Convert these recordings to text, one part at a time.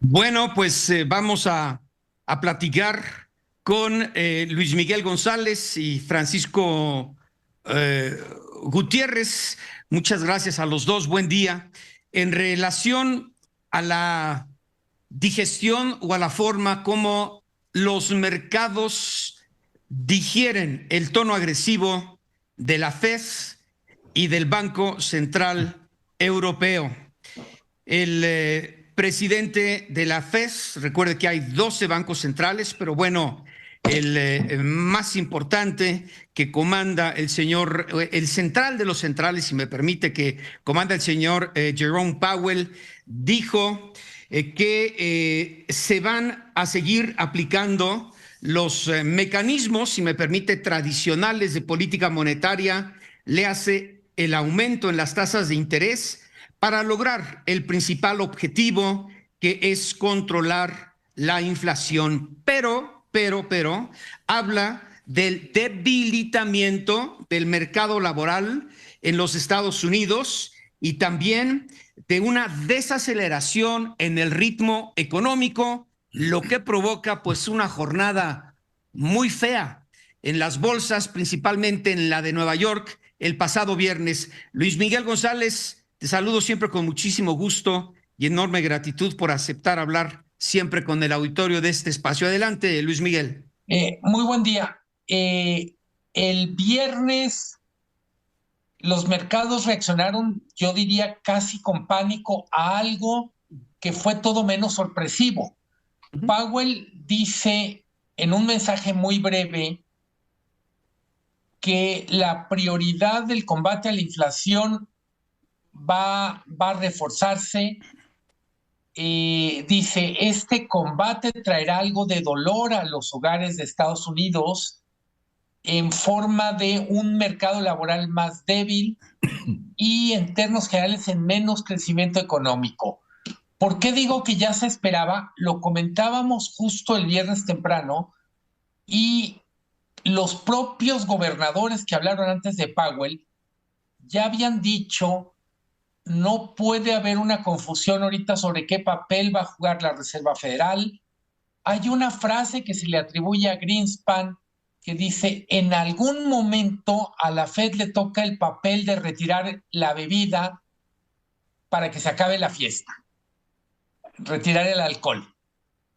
Bueno, pues vamos a platicar con Luis Miguel González y Francisco eh, Gutiérrez. Muchas gracias a los dos. Buen día. En relación a la digestión o a la forma como los mercados digieren el tono agresivo de la FED y del Banco Central Europeo. El presidente de la FED, recuerde que hay 12 bancos centrales, pero bueno, el más importante que comanda el señor, el central de los centrales, si me permite, que comanda el señor Jerome Powell, dijo que se van a seguir aplicando los mecanismos, si me permite, tradicionales de política monetaria, le hace el aumento en las tasas de interés para lograr el principal objetivo, que es controlar la inflación. Pero, habla del debilitamiento del mercado laboral en los Estados Unidos y también de una desaceleración en el ritmo económico, lo que provoca pues una jornada muy fea en las bolsas, principalmente en la de Nueva York el pasado viernes. Luis Miguel González, te saludo siempre con muchísimo gusto y enorme gratitud por aceptar hablar siempre con el auditorio de este espacio. Adelante, Luis Miguel. Muy buen día. El viernes los mercados reaccionaron, yo diría, casi con pánico a algo que fue todo menos sorpresivo. Powell dice en un mensaje muy breve que la prioridad del combate a la inflación va a reforzarse. Dice, este combate traerá algo de dolor a los hogares de Estados Unidos en forma de un mercado laboral más débil y en términos generales en menos crecimiento económico. ¿Por qué digo que ya se esperaba? Lo comentábamos justo el viernes temprano y los propios gobernadores que hablaron antes de Powell ya habían dicho: no puede haber una confusión ahorita sobre qué papel va a jugar la Reserva Federal. Hay una frase que se le atribuye a Greenspan que dice: en algún momento a la Fed le toca el papel de retirar la bebida para que se acabe la fiesta, retirar el alcohol.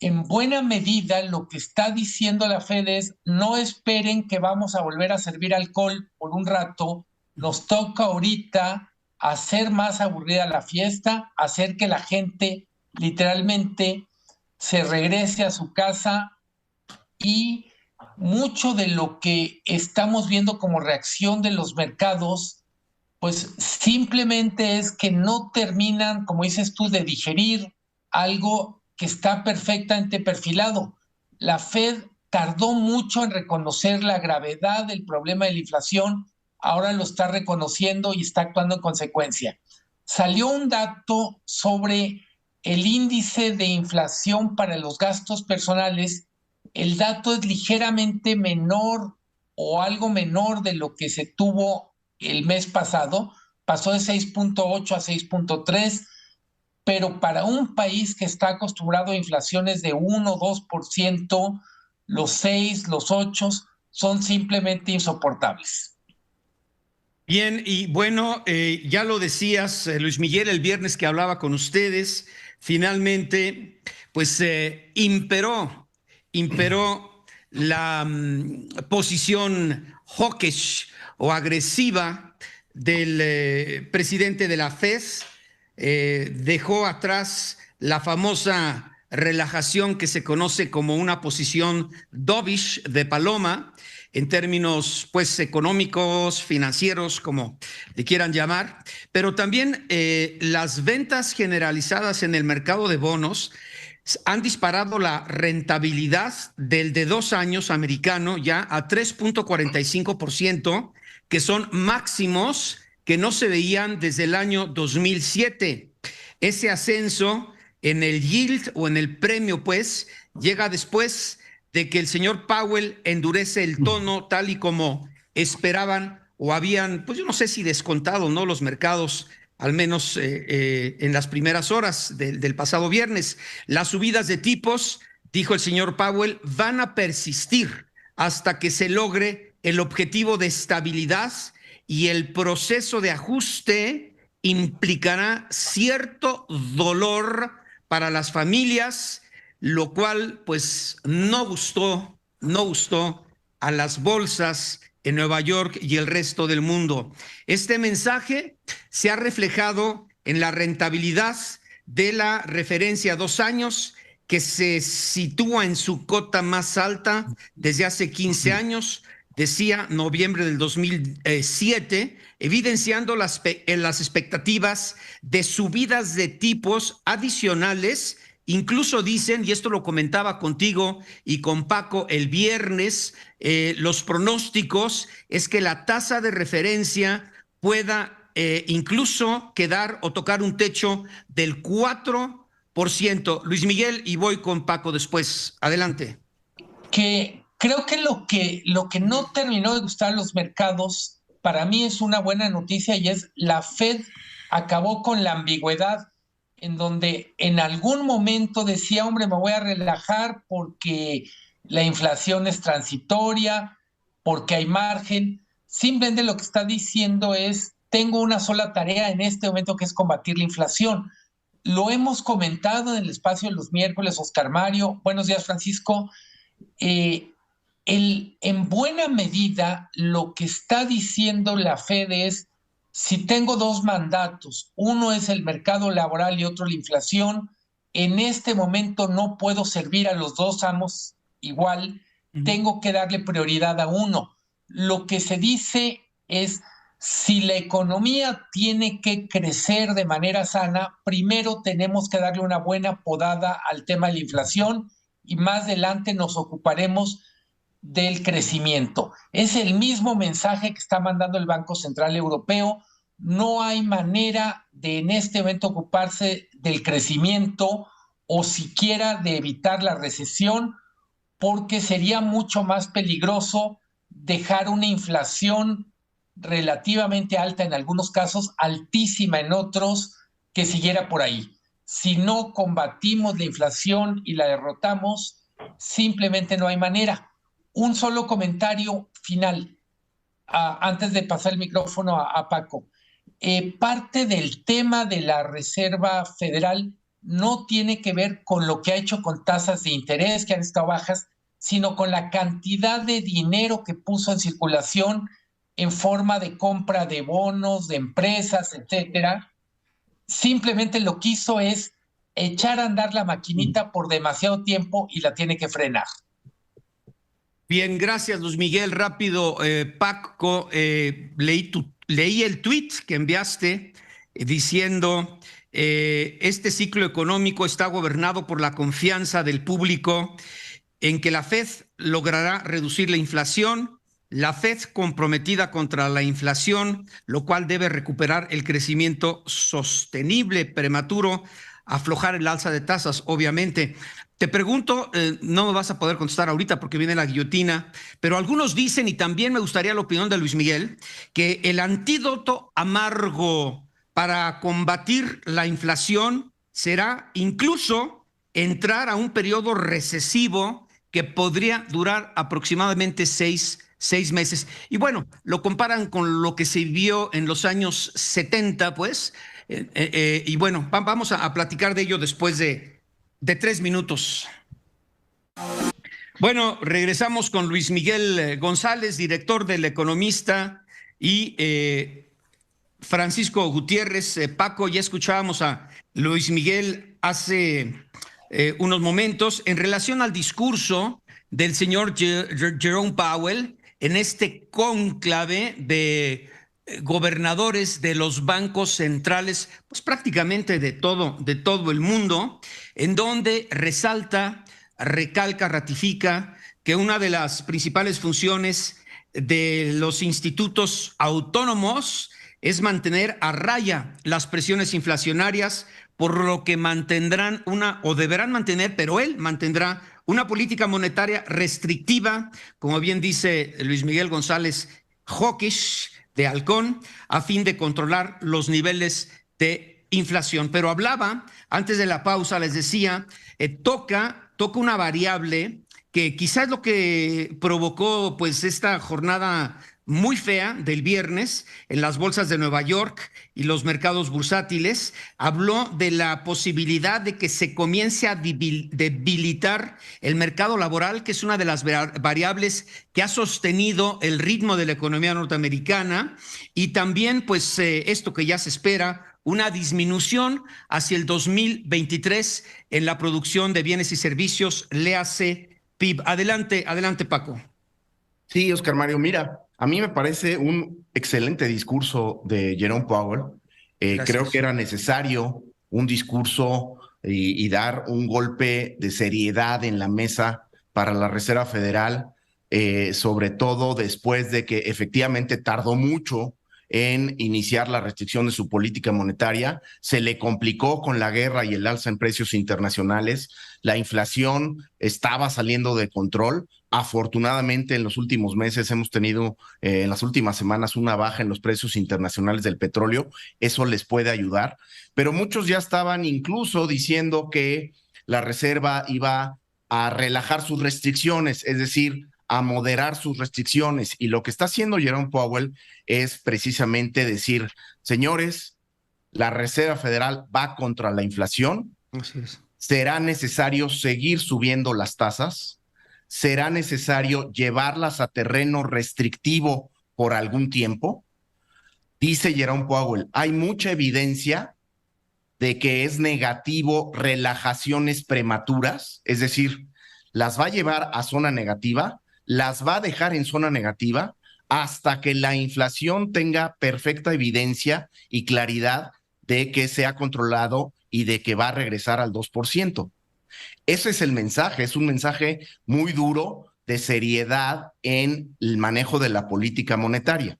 En buena medida lo que está diciendo la Fed es: no esperen que vamos a volver a servir alcohol por un rato, nos toca ahorita hacer más aburrida la fiesta, hacer que la gente literalmente se regrese a su casa. Y mucho de lo que estamos viendo como reacción de los mercados, pues simplemente es que no terminan, como dices tú, de digerir algo que está perfectamente perfilado. La Fed tardó mucho en reconocer la gravedad del problema de la inflación, ahora lo está reconociendo y está actuando en consecuencia. Salió un dato sobre el índice de inflación para los gastos personales. El dato es ligeramente menor o algo menor de lo que se tuvo el mes pasado, pasó de 6.8 a 6.3, pero para un país que está acostumbrado a inflaciones de 1 o 2%, los 6, los 8 son simplemente insoportables. Bien, y bueno, ya lo decías, Luis Miguel, el viernes que hablaba con ustedes, finalmente, pues imperó la posición hawkish o agresiva del presidente de la FED. Dejó atrás la famosa relajación que se conoce como una posición dovish de paloma, en términos pues económicos, financieros, como le quieran llamar, pero también las ventas generalizadas en el mercado de bonos han disparado la rentabilidad del de 2 años americano ya a 3.45%, que son máximos que no se veían desde el año 2007. Ese ascenso en el yield o en el premio, pues, llega después de que el señor Powell endurece el tono tal y como esperaban o habían, pues yo no sé si descontado, ¿no?, los mercados al menos en las primeras horas del pasado viernes. Las subidas de tipos, dijo el señor Powell, van a persistir hasta que se logre el objetivo de estabilidad, y el proceso de ajuste implicará cierto dolor para las familias, lo cual pues no gustó a las bolsas en Nueva York y el resto del mundo. Este mensaje se ha reflejado en la rentabilidad de la referencia a 2 años, que se sitúa en su cota más alta desde hace 15 años, decía noviembre del 2007, evidenciando las expectativas de subidas de tipos adicionales. Incluso dicen, y esto lo comentaba contigo y con Paco el viernes, los pronósticos es que la tasa de referencia pueda incluso quedar o tocar un techo del 4%. Luis Miguel, y voy con Paco después. Adelante. Que creo que lo que no terminó de gustar a los mercados, para mí es una buena noticia, y es la Fed acabó con la ambigüedad en donde en algún momento decía, hombre, me voy a relajar porque la inflación es transitoria, porque hay margen. Simplemente lo que está diciendo es, tengo una sola tarea en este momento, que es combatir la inflación. Lo hemos comentado en el espacio de los miércoles, Oscar Mario. Buenos días, Francisco. eh, en buena medida lo que está diciendo la Fed es, si tengo dos mandatos, uno es el mercado laboral y otro la inflación, en este momento no puedo servir a los dos amos igual, tengo que darle prioridad a uno. Lo que se dice es, si la economía tiene que crecer de manera sana, primero tenemos que darle una buena podada al tema de la inflación, y más adelante nos ocuparemos del crecimiento. Es el mismo mensaje que está mandando el Banco Central Europeo. No hay manera de en este momento ocuparse del crecimiento o siquiera de evitar la recesión, porque sería mucho más peligroso dejar una inflación relativamente alta en algunos casos, altísima en otros, que siguiera por ahí. Si no combatimos la inflación y la derrotamos, simplemente no hay manera. Un solo comentario final, antes de pasar el micrófono a Paco. Parte del tema de la Reserva Federal no tiene que ver con lo que ha hecho con tasas de interés que han estado bajas, sino con la cantidad de dinero que puso en circulación en forma de compra de bonos, de empresas, etcétera. Simplemente lo que hizo es echar a andar la maquinita por demasiado tiempo y la tiene que frenar. Bien, gracias, Luis Miguel. Rápido, Paco, leí el tweet que enviaste diciendo, este ciclo económico está gobernado por la confianza del público en que la Fed logrará reducir la inflación, la Fed comprometida contra la inflación, lo cual debe recuperar el crecimiento sostenible, prematuro, aflojar el alza de tasas, obviamente. Te pregunto, no me vas a poder contestar ahorita porque viene la guillotina, pero algunos dicen, y también me gustaría la opinión de Luis Miguel, que el antídoto amargo para combatir la inflación será incluso entrar a un periodo recesivo que podría durar aproximadamente seis meses. Y bueno, lo comparan con lo que se vivió en los años 70, pues, y bueno, vamos a platicar de ello después de 3 minutos. Bueno, regresamos con Luis Miguel González, director del Economista, y Francisco Gutiérrez. Paco, ya escuchábamos a Luis Miguel hace unos momentos en relación al discurso del señor Jerome Powell en este cónclave de gobernadores de los bancos centrales, pues prácticamente de todo el mundo, en donde recalca, ratifica que una de las principales funciones de los institutos autónomos es mantener a raya las presiones inflacionarias, por lo que mantendrán deberán mantener, pero él mantendrá una política monetaria restrictiva, como bien dice Luis Miguel González, hawkish, de halcón, a fin de controlar los niveles de inflación. Pero hablaba, antes de la pausa, les decía, toca una variable que quizás es lo que provocó pues esta jornada muy fea del viernes en las bolsas de Nueva York y los mercados bursátiles. Habló de la posibilidad de que se comience a debilitar el mercado laboral, que es una de las variables que ha sostenido el ritmo de la economía norteamericana, y también pues esto que ya se espera, una disminución hacia el 2023 en la producción de bienes y servicios, léase PIB. Adelante, Paco. Sí, Oscar Mario, mira, a mí me parece un excelente discurso de Jerome Powell. Creo que era necesario un discurso y dar un golpe de seriedad en la mesa para la Reserva Federal, sobre todo después de que efectivamente tardó mucho en iniciar la restricción de su política monetaria, se le complicó con la guerra y el alza en precios internacionales, la inflación estaba saliendo de control. Afortunadamente, en los últimos meses hemos tenido, en las últimas semanas, una baja en los precios internacionales del petróleo. Eso les puede ayudar. Pero muchos ya estaban incluso diciendo que la Reserva iba a relajar sus restricciones, es decir, a moderar sus restricciones. Y lo que está haciendo Jerome Powell es precisamente decir, señores, la Reserva Federal va contra la inflación. Así es. Será necesario seguir subiendo las tasas, será necesario llevarlas a terreno restrictivo por algún tiempo. Dice Jerome Powell, hay mucha evidencia de que es negativo relajaciones prematuras, es decir, las va a llevar a zona negativa, las va a dejar en zona negativa hasta que la inflación tenga perfecta evidencia y claridad de que se ha controlado y de que va a regresar al 2%. Ese es el mensaje, es un mensaje muy duro de seriedad en el manejo de la política monetaria.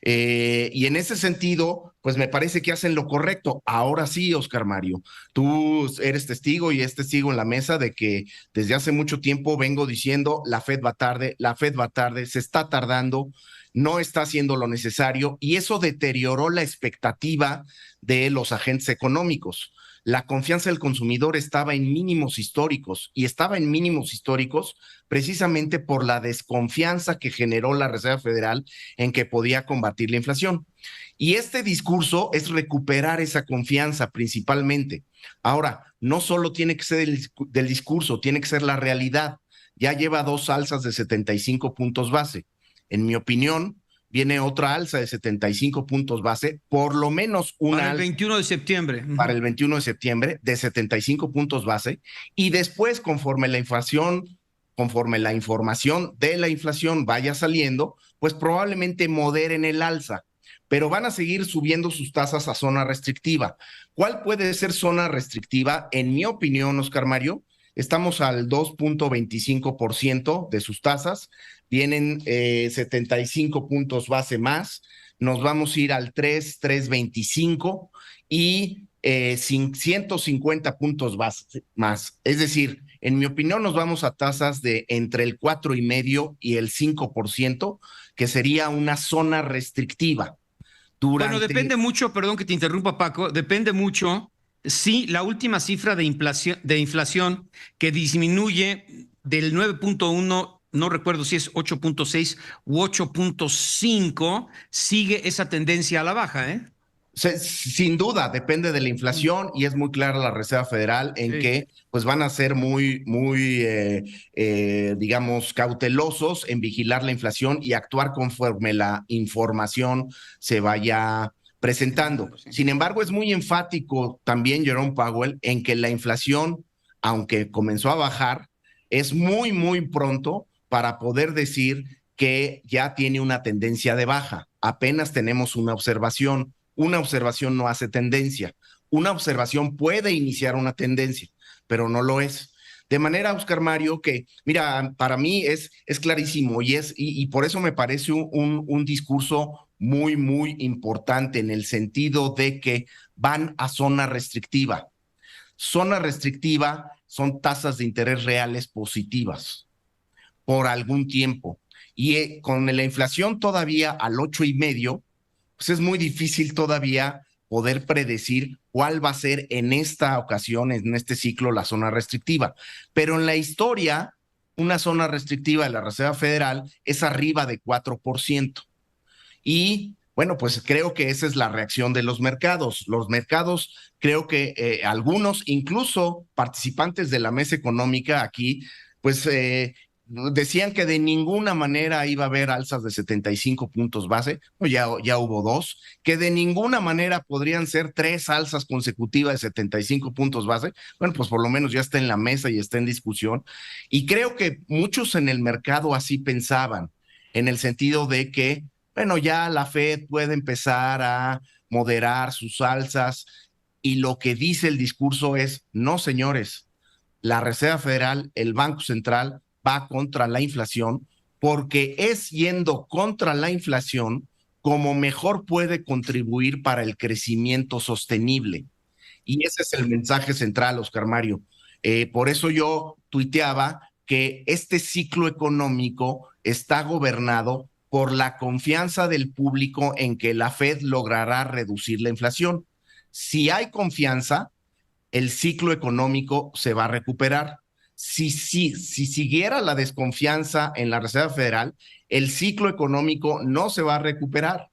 Y en ese sentido, pues me parece que hacen lo correcto. Ahora sí, Oscar Mario, tú eres testigo y es testigo en la mesa de que desde hace mucho tiempo vengo diciendo la Fed va tarde, la Fed va tarde, se está tardando, no está haciendo lo necesario y eso deterioró la expectativa de los agentes económicos. La confianza del consumidor estaba en mínimos históricos y estaba en mínimos históricos precisamente por la desconfianza que generó la Reserva Federal en que podía combatir la inflación. Y este discurso es recuperar esa confianza principalmente. Ahora, no solo tiene que ser del discurso, tiene que ser la realidad. Ya lleva 2 alzas de 75 puntos base. En mi opinión, viene otra alza de 75 puntos base, por lo menos una para el 21 de septiembre. Para el 21 de septiembre de 75 puntos base y después conforme la inflación, conforme la información de la inflación vaya saliendo, pues probablemente moderen el alza, pero van a seguir subiendo sus tasas a zona restrictiva. ¿Cuál puede ser zona restrictiva? En mi opinión, Oscar Mario, estamos al 2.25% de sus tasas, vienen 75 puntos base más, nos vamos a ir al 3.25 y 150 puntos base más. Es decir, en mi opinión nos vamos a tasas de entre el 4,5% y el 5%, que sería una zona restrictiva. Bueno, depende mucho, perdón que te interrumpa, Paco, depende mucho. Sí, la última cifra de inflación que disminuye del 9.1, no recuerdo si es 8.6 u 8.5, sigue esa tendencia a la baja, ¿eh? Sin duda, depende de la inflación y es muy clara la Reserva Federal en que pues van a ser muy, digamos, cautelosos en vigilar la inflación y actuar conforme la información se vaya presentando. Sin embargo, es muy enfático también Jerome Powell en que la inflación, aunque comenzó a bajar, es muy, muy pronto para poder decir que ya tiene una tendencia de baja. Apenas tenemos una observación. Una observación no hace tendencia. Una observación puede iniciar una tendencia, pero no lo es. De manera, Oscar Mario, que, mira, para mí es clarísimo y por eso me parece un discurso muy, muy importante en el sentido de que van a zona restrictiva. Zona restrictiva son tasas de interés reales positivas por algún tiempo. Y con la inflación todavía al 8,5%, pues es muy difícil todavía poder predecir cuál va a ser en esta ocasión, en este ciclo, la zona restrictiva. Pero en la historia, una zona restrictiva de la Reserva Federal es arriba de 4%. Y bueno, pues creo que esa es la reacción de los mercados. Los mercados, creo que algunos, incluso participantes de la mesa económica aquí, pues decían que de ninguna manera iba a haber alzas de 75 puntos base, ya hubo 2, que de ninguna manera podrían ser 3 alzas consecutivas de 75 puntos base. Bueno, pues por lo menos ya está en la mesa y está en discusión. Y creo que muchos en el mercado así pensaban, en el sentido de que bueno, ya la Fed puede empezar a moderar sus alzas y lo que dice el discurso es, no señores, la Reserva Federal, el Banco Central va contra la inflación porque es yendo contra la inflación como mejor puede contribuir para el crecimiento sostenible. Y ese es el mensaje central, Oscar Mario. Por eso yo tuiteaba que este ciclo económico está gobernado por la confianza del público en que la Fed logrará reducir la inflación. Si hay confianza, el ciclo económico se va a recuperar. Si siguiera la desconfianza en la Reserva Federal, el ciclo económico no se va a recuperar.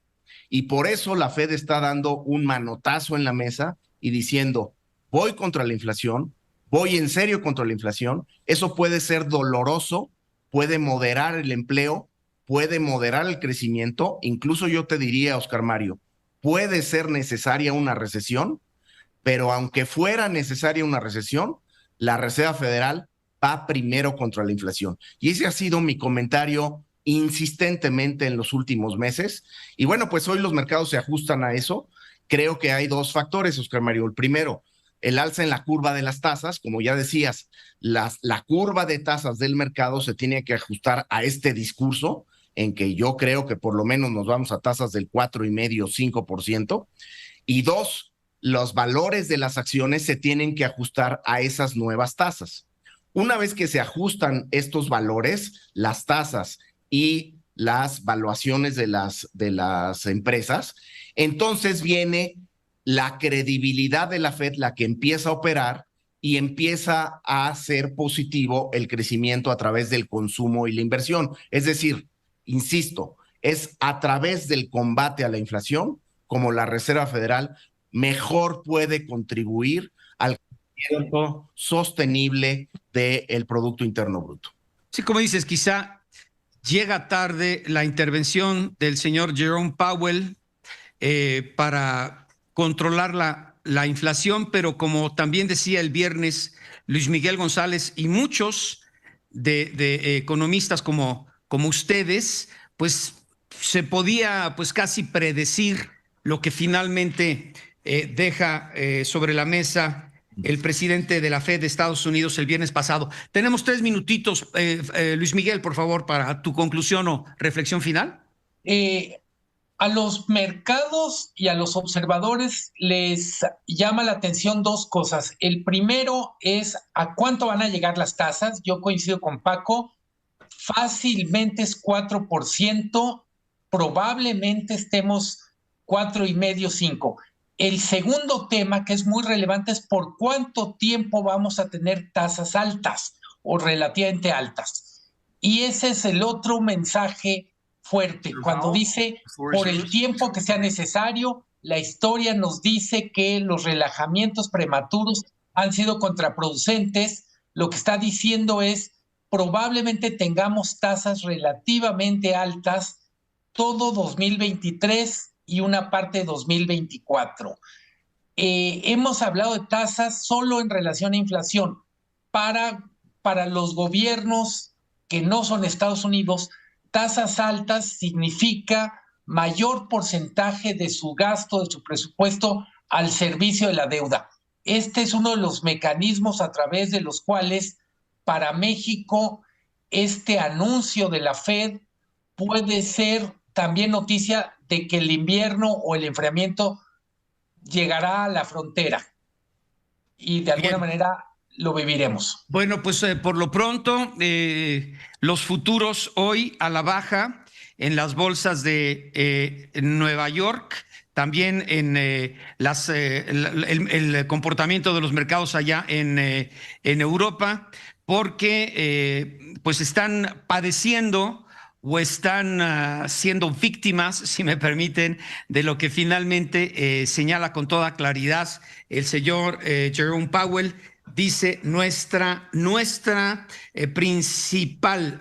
Y por eso la Fed está dando un manotazo en la mesa y diciendo, voy contra la inflación, voy en serio contra la inflación. Eso puede ser doloroso, puede moderar el empleo, puede moderar el crecimiento, incluso yo te diría, Oscar Mario, puede ser necesaria una recesión, pero aunque fuera necesaria una recesión, la Reserva Federal va primero contra la inflación. Y ese ha sido mi comentario insistentemente en los últimos meses. Y bueno, pues hoy los mercados se ajustan a eso. Creo que hay 2 factores, Oscar Mario. El primero, el alza en la curva de las tasas. Como ya decías, la curva de tasas del mercado se tiene que ajustar a este discurso en que yo creo que por lo menos nos vamos a tasas del 4,5–5%. Y 2, los valores de las acciones se tienen que ajustar a esas nuevas tasas. Una vez que se ajustan estos valores, las tasas y las valuaciones de las empresas, entonces viene la credibilidad de la Fed, la que empieza a operar y empieza a hacer positivo el crecimiento a través del consumo y la inversión. Es decir, insisto, es a través del combate a la inflación como la Reserva Federal mejor puede contribuir al crecimiento sostenible del Producto Interno Bruto. Sí, como dices, quizá llega tarde la intervención del señor Jerome Powell para controlar la inflación, pero como también decía el viernes Luis Miguel González y muchos de economistas como ustedes, pues se podía pues casi predecir lo que finalmente deja sobre la mesa el presidente de la Fed de Estados Unidos el viernes pasado. Tenemos 3 minutitos, Luis Miguel, por favor, para tu conclusión o reflexión final. A los mercados y a los observadores les llama la atención 2 cosas. El primero es a cuánto van a llegar las tasas. Yo coincido con Paco, fácilmente es 4%, probablemente estemos 4,5–5%. El segundo tema que es muy relevante es por cuánto tiempo vamos a tener tasas altas o relativamente altas. Y ese es el otro mensaje fuerte. Cuando dice por el tiempo que sea necesario, la historia nos dice que los relajamientos prematuros han sido contraproducentes. Lo que está diciendo es probablemente tengamos tasas relativamente altas todo 2023 y una parte de 2024. Hemos hablado de tasas solo en relación a inflación. Para los gobiernos que no son Estados Unidos, tasas altas significa mayor porcentaje de su gasto, de su presupuesto al servicio de la deuda. Este es uno de los mecanismos a través de los cuales para México este anuncio de la Fed puede ser también noticia de que el invierno o el enfriamiento llegará a la frontera y de alguna manera lo viviremos. Bueno, pues por lo pronto los futuros hoy a la baja en las bolsas de Nueva York, también en el comportamiento de los mercados allá en Europa, porque pues están padeciendo o están siendo víctimas, si me permiten, de lo que finalmente señala con toda claridad el señor Jerome Powell. Dice nuestra principal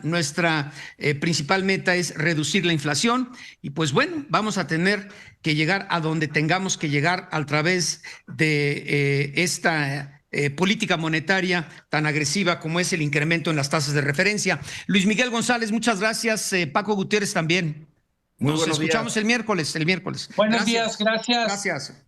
meta es reducir la inflación, y pues bueno, vamos a tener que llegar a donde tengamos que llegar a través de esta política monetaria tan agresiva como es el incremento en las tasas de referencia. Luis Miguel González, muchas gracias. Paco Gutiérrez también. Nos escuchamos el miércoles. Buenos días, gracias. Gracias.